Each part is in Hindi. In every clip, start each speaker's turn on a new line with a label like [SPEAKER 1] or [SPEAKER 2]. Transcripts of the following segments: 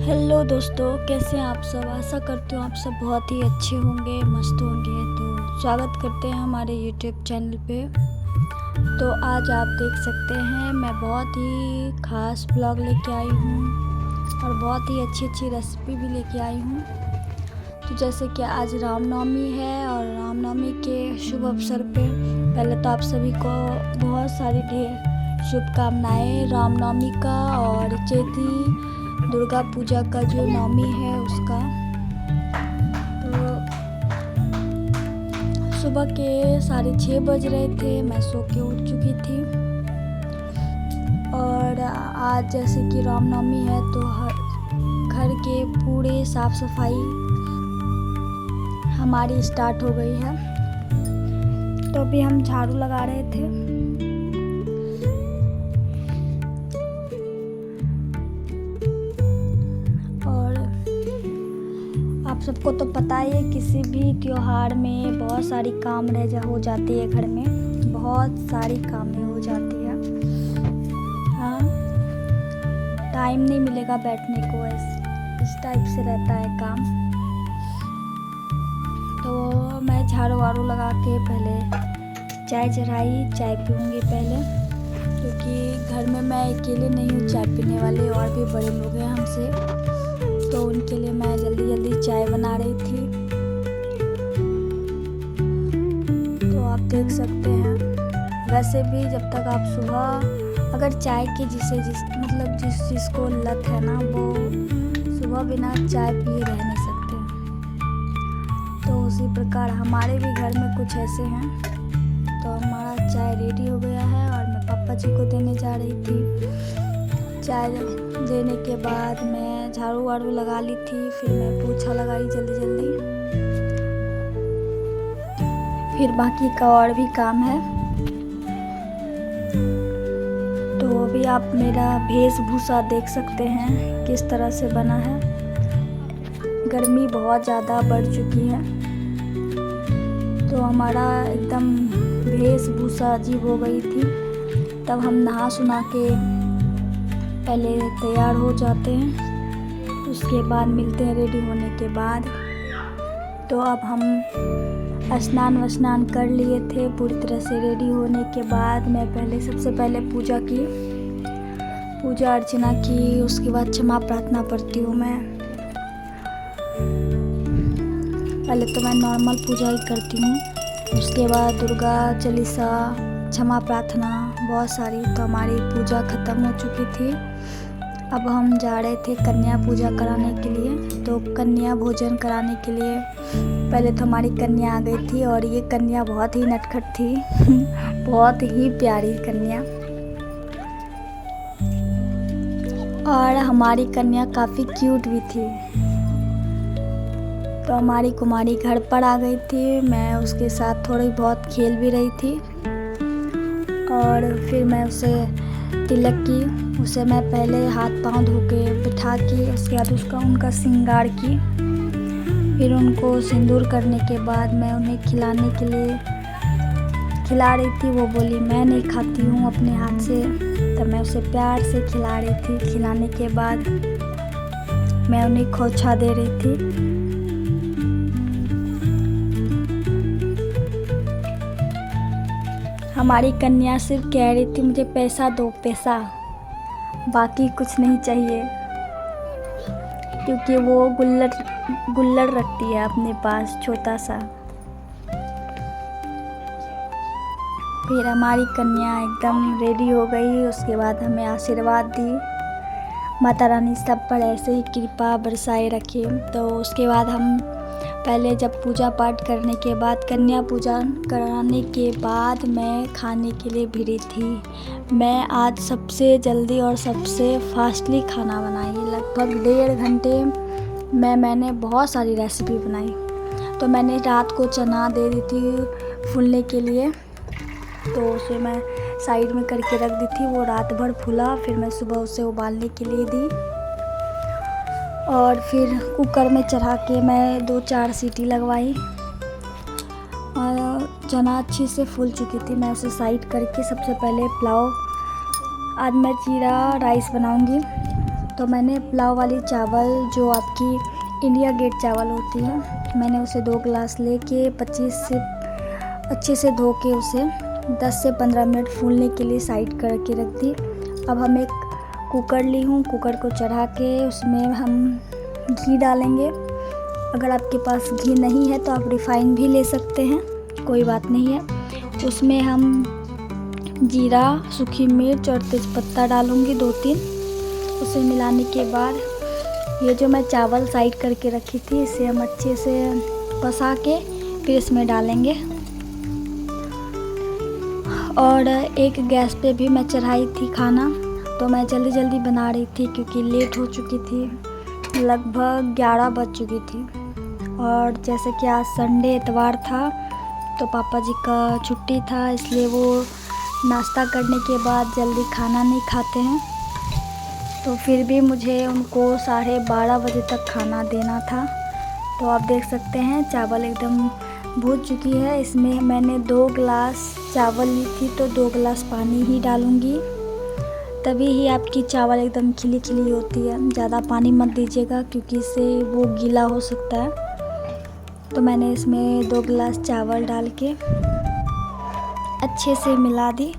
[SPEAKER 1] हेलो दोस्तों, कैसे हैं आप सब। आशा करती हूँ आप सब बहुत ही अच्छे होंगे, मस्त होंगे। तो स्वागत करते हैं हमारे यूट्यूब चैनल पे। तो आज आप देख सकते हैं मैं बहुत ही ख़ास ब्लॉग लेके आई हूँ और बहुत ही अच्छी अच्छी रेसिपी भी लेके आई हूँ। तो जैसे कि आज रामनवमी है और रामनवमी के शुभ अवसर पे पहले तो आप सभी को बहुत सारी ढेर शुभकामनाएँ रामनवमी का और चैती दुर्गा पूजा का जो नवमी है उसका। तो सुबह के 6:30 बज रहे थे, मैं सो के उठ चुकी थी। और आज जैसे कि रामनवमी है तो हर घर के पूरे साफ सफाई हमारी स्टार्ट हो गई है। तो अभी हम झाड़ू लगा रहे थे। आप सबको तो पता ही है, किसी भी त्योहार में बहुत सारी काम हो जाती है, घर में बहुत सारी काम हो जाती है। हाँ, टाइम नहीं मिलेगा बैठने को, इस टाइप से रहता है काम। तो मैं झाड़ू वाड़ू लगा के पहले चाय चढ़ाई, चाय पीऊँगी पहले, क्योंकि घर में मैं अकेले नहीं हूँ चाय पीने वाले, और भी बड़े लोग हैं हमसे। तो उनके लिए मैं जल्दी जल्दी चाय बना रही थी। तो आप देख सकते हैं, वैसे भी जब तक आप सुबह अगर चाय की जिस चीज़ को लत है ना, वो सुबह बिना चाय पिए रह नहीं सकते। तो उसी प्रकार हमारे भी घर में कुछ ऐसे हैं। तो हमारा चाय रेडी हो गया है और मैं पापा जी को देने जा रही थी। चाय देने के बाद मैं झाड़ू वाड़ू लगा ली थी, फिर मैं पोछा लगाई जल्दी जल्दी। फिर बाकी का और भी काम है। तो अभी आप मेरा वेशभूषा देख सकते हैं किस तरह से बना है। गर्मी बहुत ज़्यादा बढ़ चुकी है, तो हमारा एकदम वेशभूषा अजीब हो गई थी। तब हम नहा सुना के पहले तैयार हो जाते हैं, उसके बाद मिलते हैं रेडी होने के बाद। तो अब हम स्नान वस्नान कर लिए थे पूरी तरह से। रेडी होने के बाद मैं सबसे पहले पूजा अर्चना की, उसके बाद क्षमा प्रार्थना पढ़ती हूँ मैं। पहले तो मैं नॉर्मल पूजा ही करती हूँ, उसके बाद दुर्गा चालीसा, क्षमा प्रार्थना, बहुत सारी। तो हमारी पूजा ख़त्म हो चुकी थी। अब हम जा रहे थे कन्या पूजा कराने के लिए। तो कन्या भोजन कराने के लिए पहले तो हमारी कन्या आ गई थी, और ये कन्या बहुत ही नटखट थी बहुत ही प्यारी कन्या। और हमारी कन्या काफ़ी क्यूट भी थी। तो हमारी कुमारी घर पर आ गई थी, मैं उसके साथ थोड़ी बहुत खेल भी रही थी। और फिर मैं उसे तिलक की, उसे मैं पहले हाथ पांव धो के बिठा के, उसके बाद उनका श्रृंगार की। फिर उनको सिंदूर करने के बाद मैं उन्हें खिलाने के लिए खिला रही थी। वो बोली मैं नहीं खाती हूँ अपने हाथ से, तब मैं उसे प्यार से खिला रही थी। खिलाने के बाद मैं उन्हें खोछा दे रही थी। हमारी कन्या सिर्फ कह रही थी मुझे पैसा दो, पैसा, बाकी कुछ नहीं चाहिए, क्योंकि वो गुल्लड़ रखती है अपने पास छोटा सा। फिर हमारी कन्या एकदम रेडी हो गई, उसके बाद हमें आशीर्वाद दी। माता रानी सब पर ऐसे ही कृपा बरसाए रखे। तो उसके बाद हम पहले जब पूजा पाठ करने के बाद, कन्या पूजा कराने के बाद मैं खाने के लिए भिड़ी थी। मैं आज सबसे जल्दी और सबसे फास्टली खाना बनाई। लगभग 1.5 घंटे में मैंने बहुत सारी रेसिपी बनाई। तो मैंने रात को चना दे दी थी फूलने के लिए, तो उसे मैं साइड में करके रख दी थी। वो रात भर फूला, फिर मैं सुबह उसे उबालने के लिए दी। और फिर कुकर में चढ़ा के मैं 2-4 सीटी लगवाई, और चना अच्छी से फूल चुकी थी। मैं उसे साइड करके सबसे पहले पुलाव, आज मैं जीरा राइस बनाऊंगी। तो मैंने पुलाव वाली चावल जो आपकी इंडिया गेट चावल होती है, मैंने उसे 2 गिलास लेके 25 से अच्छे से धो के उसे 10 से 15 मिनट फूलने के लिए साइड करके रख दी। अब हम एक कुकर ली हूँ, कुकर को चढ़ा के उसमें हम घी डालेंगे। अगर आपके पास घी नहीं है तो आप रिफ़ाइन भी ले सकते हैं, कोई बात नहीं है। उसमें हम जीरा, सूखी मिर्च और तेज़पत्ता डालूँगी 2-3। उसे मिलाने के बाद ये जो मैं चावल साइड करके रखी थी इसे हम अच्छे से पसा के फिर इसमें डालेंगे। और एक गैस पे भी मैं चढ़ाई थी खाना, तो मैं जल्दी जल्दी बना रही थी क्योंकि लेट हो चुकी थी, लगभग 11 बज चुकी थी। और जैसे कि आज संडे इतवार था तो पापा जी का छुट्टी था, इसलिए वो नाश्ता करने के बाद जल्दी खाना नहीं खाते हैं। तो फिर भी मुझे उनको 12:30 बजे तक खाना देना था। तो आप देख सकते हैं चावल एकदम भून चुकी है। इसमें मैंने 2 गिलास चावल ली थी तो 2 गिलास पानी ही डालूँगी, तभी ही आपकी चावल एकदम खिली खिली होती है। ज़्यादा पानी मत दीजिएगा क्योंकि इससे वो गीला हो सकता है। तो मैंने इसमें 2 गिलास चावल डाल के अच्छे से मिला दी।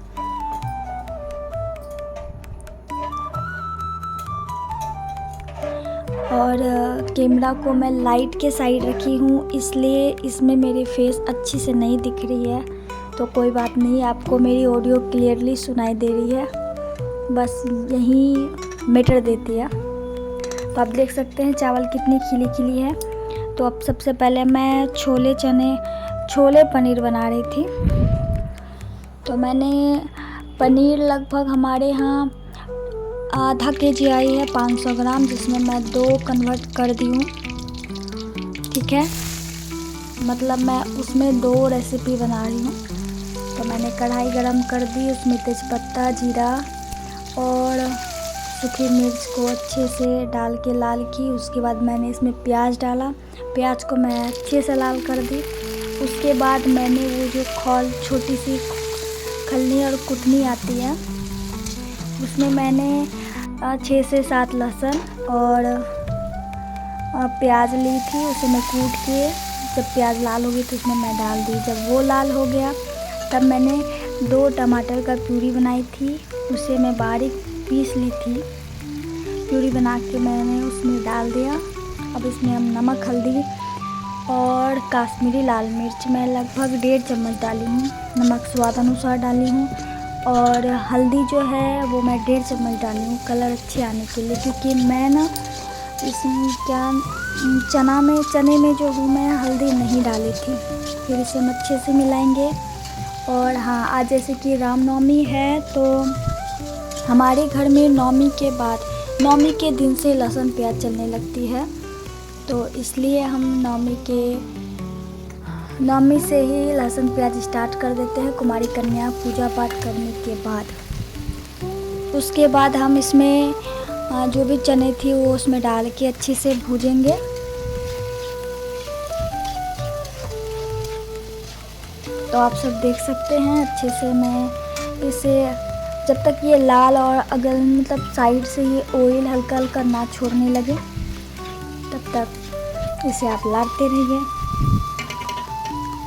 [SPEAKER 1] और कैमरा को मैं लाइट के साइड रखी हूँ, इसलिए इसमें मेरी फेस अच्छी से नहीं दिख रही है। तो कोई बात नहीं, आपको मेरी ऑडियो क्लियरली सुनाई दे रही है, बस यही मैटर देती है। तो आप देख सकते हैं चावल कितनी खिली खिली है। तो अब सबसे पहले मैं छोले पनीर बना रही थी। तो मैंने पनीर लगभग हमारे यहाँ आधा केजी आई है, 500 ग्राम, जिसमें मैं 2 कन्वर्ट कर दी हूँ। ठीक है, मतलब मैं उसमें 2 रेसिपी बना रही हूँ। तो मैंने कढ़ाई गरम कर दी, उसमें तेज़पत्ता, जीरा और सूखी मिर्च को अच्छे से डाल के लाल की। उसके बाद मैंने इसमें प्याज डाला, प्याज को मैं अच्छे से लाल कर दी। उसके बाद मैंने वो जो छोटी सी खल्ली और कुटनी आती है, उसमें मैंने 6 से 7 लहसुन और प्याज ली थी, उसे मैं कूट के जब प्याज लाल हो गई तो उसमें मैं डाल दी। जब वो लाल हो गया तब मैंने 2 टमाटर का प्यूरी बनाई थी, उसे मैं बारीक पीस ली थी। प्यूरी बना के मैंने उसमें डाल दिया। अब इसमें हम नमक, हल्दी और काश्मीरी लाल मिर्च मैं लगभग 1.5 चम्मच डाली हूँ। नमक स्वाद अनुसार डाली हूँ और हल्दी जो है वो मैं 1.5 चम्मच डाली हूँ कलर अच्छे आने के लिए, क्योंकि मैं ना इसमें चने में जो हूँ मैं हल्दी नहीं डाली थी। फिर इसे हम अच्छे से मिलाएंगे। और हाँ, आज जैसे कि रामनवमी है तो हमारे घर में नवमी के दिन से लहसुन प्याज चलने लगती है। तो इसलिए हम नवमी से ही लहसुन प्याज स्टार्ट कर देते हैं कुमारी कन्या पूजा पाठ करने के बाद। उसके बाद हम इसमें जो भी चने थी वो उसमें डाल के अच्छे से भूजेंगे। तो आप सब देख सकते हैं अच्छे से मैं इसे जब तक ये लाल और अगल मतलब साइड से ये ऑयल हल्का हल्का ना छोड़ने लगे तब तक इसे आप लाते रहिए।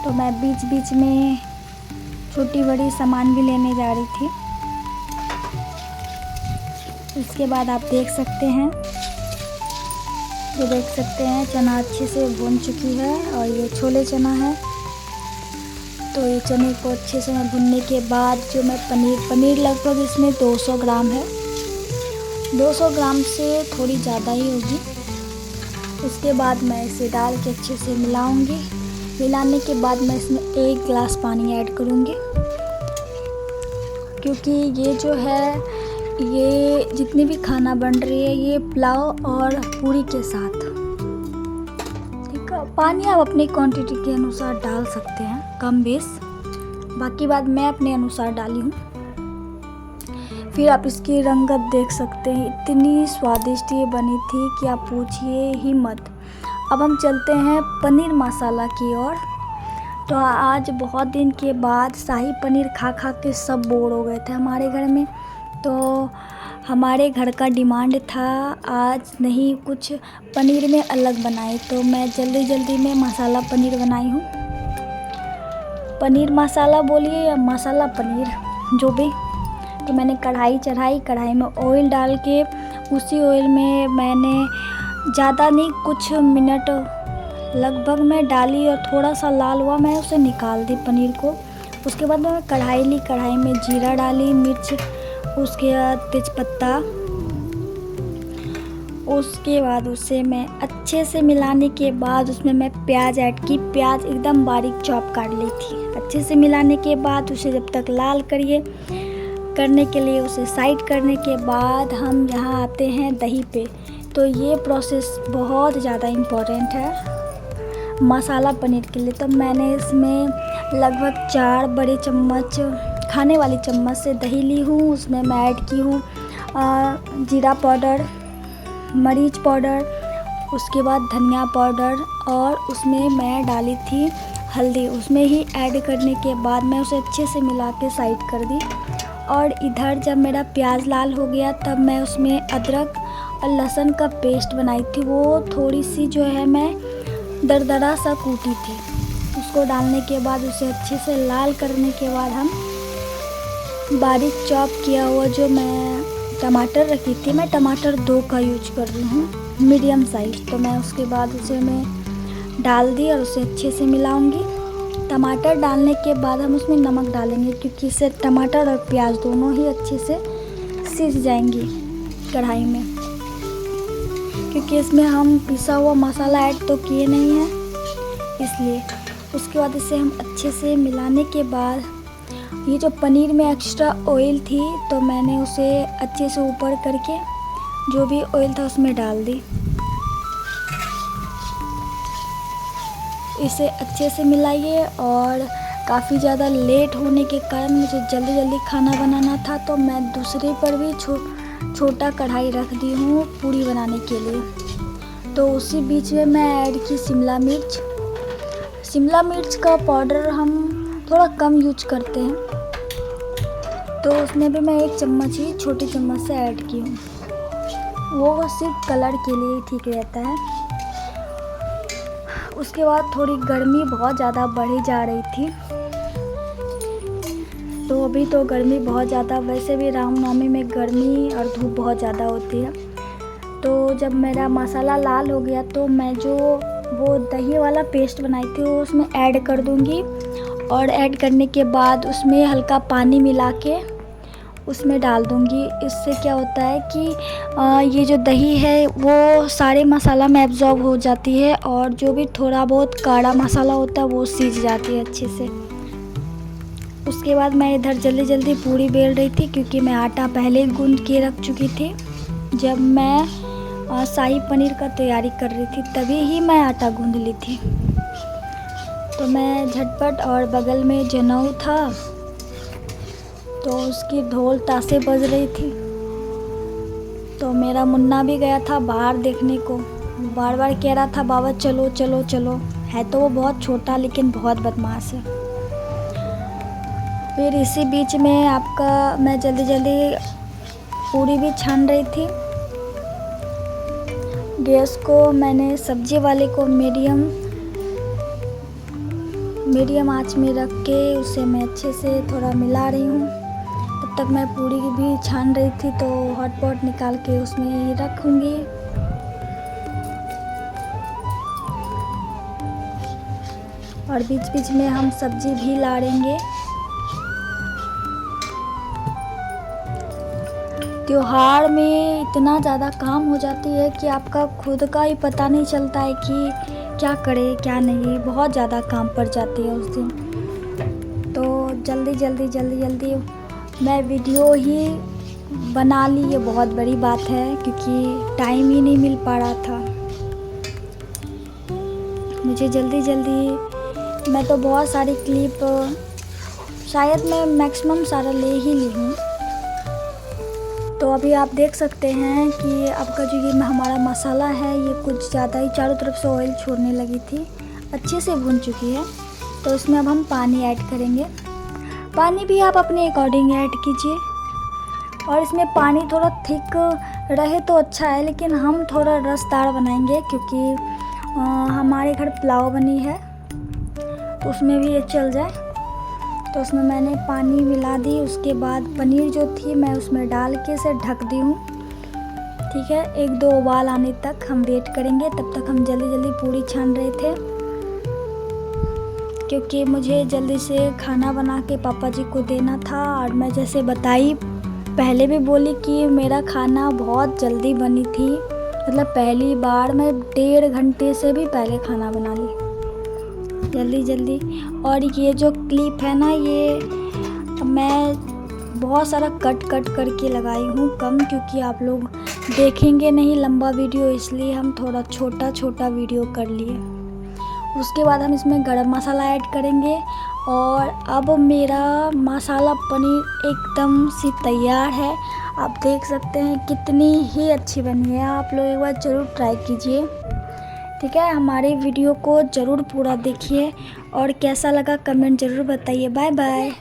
[SPEAKER 1] तो मैं बीच बीच में छोटी बड़ी सामान भी लेने जा रही थी। इसके बाद आप देख सकते हैं चना अच्छे से भून चुकी है और ये छोले चना है। तो ये चने को अच्छे से भुनने के बाद जो मैं पनीर लगभग इसमें 200 ग्राम है, 200 ग्राम से थोड़ी ज़्यादा ही होगी। उसके बाद मैं इसे डाल के अच्छे से मिलाऊंगी। मिलाने के बाद मैं इसमें 1 गिलास पानी ऐड करूंगी, क्योंकि ये जो है ये जितनी भी खाना बन रही है ये पुलाव और पूरी के साथ। ठीक है, पानी आप अपनी क्वांटिटी के अनुसार डाल सकते हैं, कम बेस। बाकी बात मैं अपने अनुसार डाली हूँ। फिर आप इसकी रंगत देख सकते हैं, इतनी स्वादिष्ट ये बनी थी कि आप पूछिए ही मत। अब हम चलते हैं पनीर मसाला की ओर। तो आज बहुत दिन के बाद शाही पनीर खा खा के सब बोर हो गए थे हमारे घर में। तो हमारे घर का डिमांड था आज नहीं कुछ पनीर में अलग बनाए, तो मैं जल्दी जल्दी में मसाला पनीर बनाई हूँ। पनीर मसाला बोलिए या मसाला पनीर जो भी। तो मैंने कढ़ाई चढ़ाई, कढ़ाई में ऑयल डाल के उसी ऑयल में मैंने ज़्यादा नहीं कुछ मिनट लगभग मैं डाली और थोड़ा सा लाल हुआ, मैं उसे निकाल दी पनीर को। उसके बाद मैं कढ़ाई ली, कढ़ाई में जीरा डाली, मिर्च, उसके बाद तेज़पत्ता, उसके बाद उसे मैं अच्छे से मिलाने के बाद उसमें मैं प्याज ऐड की। प्याज एकदम बारीक चॉप काट ली थी। अच्छे से मिलाने के बाद उसे जब तक लाल करने के लिए उसे साइड करने के बाद हम यहाँ आते हैं दही पे। तो ये प्रोसेस बहुत ज़्यादा इम्पोर्टेंट है मसाला पनीर के लिए। तो मैंने इसमें लगभग 4 बड़े चम्मच खाने वाली चम्मच से दही ली हूँ। उसमें मैं ऐड की हूँ जीरा पाउडर, मरीच पाउडर, उसके बाद धनिया पाउडर और उसमें मैं डाली थी हल्दी। उसमें ही ऐड करने के बाद मैं उसे अच्छे से मिला के साइड कर दी। और इधर जब मेरा प्याज लाल हो गया तब मैं उसमें अदरक और लहसुन का पेस्ट बनाई थी। वो थोड़ी सी जो है मैं दरदरा सा कूटी थी। उसको डालने के बाद उसे अच्छे से लाल करने के बाद हम बारीक चॉप किया हुआ जो मैं टमाटर रखी थी, मैं टमाटर 2 का यूज कर रही हूँ, मीडियम साइज़। तो मैं उसके बाद उसे मैं डाल दी और उसे अच्छे से मिलाऊंगी। टमाटर डालने के बाद हम उसमें नमक डालेंगे क्योंकि इससे टमाटर और प्याज दोनों ही अच्छे से सिज जाएंगी कढ़ाई में, क्योंकि इसमें हम पिसा हुआ मसाला ऐड तो किए नहीं हैं इसलिए। उसके बाद इसे हम अच्छे से मिलाने के बाद ये जो पनीर में एक्स्ट्रा ऑयल थी तो मैंने उसे अच्छे से ऊपर करके जो भी ऑयल था उसमें डाल दी। इसे अच्छे से मिलाइए। और काफ़ी ज़्यादा लेट होने के कारण मुझे जल्दी जल्दी खाना बनाना था, तो मैं दूसरे पर भी छोटा कढ़ाई रख दी हूँ पूड़ी बनाने के लिए। तो उसी बीच में मैं ऐड की शिमला मिर्च। शिमला मिर्च का पाउडर हम थोड़ा कम यूज करते हैं, तो उसमें भी मैं 1 चम्मच ही छोटी चम्मच से ऐड की हूँ। वो सिर्फ कलर के लिए ठीक रहता है। उसके बाद थोड़ी गर्मी बहुत ज़्यादा बढ़ी जा रही थी, तो अभी तो गर्मी बहुत ज़्यादा, वैसे भी रामनवमी में गर्मी और धूप बहुत ज़्यादा होती है। तो जब मेरा मसाला लाल हो गया तो मैं जो वो दही वाला पेस्ट बनाई थी वो उसमें ऐड कर दूँगी। और ऐड करने के बाद उसमें हल्का पानी मिला के उसमें डाल दूँगी। इससे क्या होता है कि ये जो दही है वो सारे मसाला में एब्जॉर्ब हो जाती है और जो भी थोड़ा बहुत काढ़ा मसाला होता है वो सीज जाती है अच्छे से। उसके बाद मैं इधर जल्दी जल्दी पूड़ी बेल रही थी क्योंकि मैं आटा पहले ही गूंद के रख चुकी थी। जब मैं शाही पनीर का तैयारी कर रही थी तभी ही मैं आटा गूंद ली थी। तो मैं झटपट, और बगल में जनेऊ था तो उसकी ढोल ताशे बज रही थी। तो मेरा मुन्ना भी गया था बाहर देखने को, बार बार कह रहा था बाबा चलो चलो चलो। है तो वो बहुत छोटा लेकिन बहुत बदमाश है। फिर इसी बीच में मैं जल्दी जल्दी पूरी भी छान रही थी। गैस को मैंने सब्जी वाले को मीडियम आंच में रख के उसे मैं अच्छे से थोड़ा मिला रही हूँ। तब तक मैं पूरी भी छान रही थी, तो हॉट पॉट निकाल के उसमें ही रखूँगी। और बीच बीच में हम सब्जी भी लाड़ेंगे। त्योहार में इतना ज़्यादा काम हो जाती है कि आपका खुद का ही पता नहीं चलता है कि क्या करें क्या नहीं। बहुत ज़्यादा काम पड़ जाती है उस दिन। तो जल्दी मैं वीडियो ही बना ली, ये बहुत बड़ी बात है क्योंकि टाइम ही नहीं मिल पा रहा था मुझे। जल्दी मैं तो बहुत सारी क्लिप शायद मैं मैक्सिमम सारा ले ही ली हूँ। तो अभी आप देख सकते हैं कि आपका जो ये हमारा मसाला है ये कुछ ज़्यादा ही चारों तरफ से ऑयल छोड़ने लगी थी, अच्छे से भून चुकी है। तो इसमें अब हम पानी ऐड करेंगे। पानी भी आप अपने अकॉर्डिंग ऐड कीजिए। और इसमें पानी थोड़ा थिक रहे तो अच्छा है, लेकिन हम थोड़ा रसदार बनाएंगे क्योंकि हमारे घर पुलाव बनी है तो उसमें भी ये चल जाए। तो उसमें मैंने पानी मिला दी, उसके बाद पनीर जो थी मैं उसमें डाल के इसे ढक दी हूँ। ठीक है, 1-2 उबाल आने तक हम वेट करेंगे। तब तक हम जल्दी जल्दी पूड़ी छान रहे थे क्योंकि मुझे जल्दी से खाना बना के पापा जी को देना था। और मैं जैसे बताई पहले भी बोली कि मेरा खाना बहुत जल्दी बनी थी, मतलब पहली बार मैं 1.5 घंटे से भी पहले खाना बना ली जल्दी जल्दी। और ये जो क्लिप है ना, ये मैं बहुत सारा कट करके लगाई हूँ कम, क्योंकि आप लोग देखेंगे नहीं लंबा वीडियो, इसलिए हम थोड़ा छोटा वीडियो कर लिए। उसके बाद हम इसमें गरम मसाला ऐड करेंगे। और अब मेरा मसाला पनीर एकदम सी तैयार है। आप देख सकते हैं कितनी ही अच्छी बनी है। आप लोग एक बार ज़रूर ट्राई कीजिए। ठीक है, हमारे वीडियो को ज़रूर पूरा देखिए और कैसा लगा कमेंट ज़रूर बताइए। Bye bye.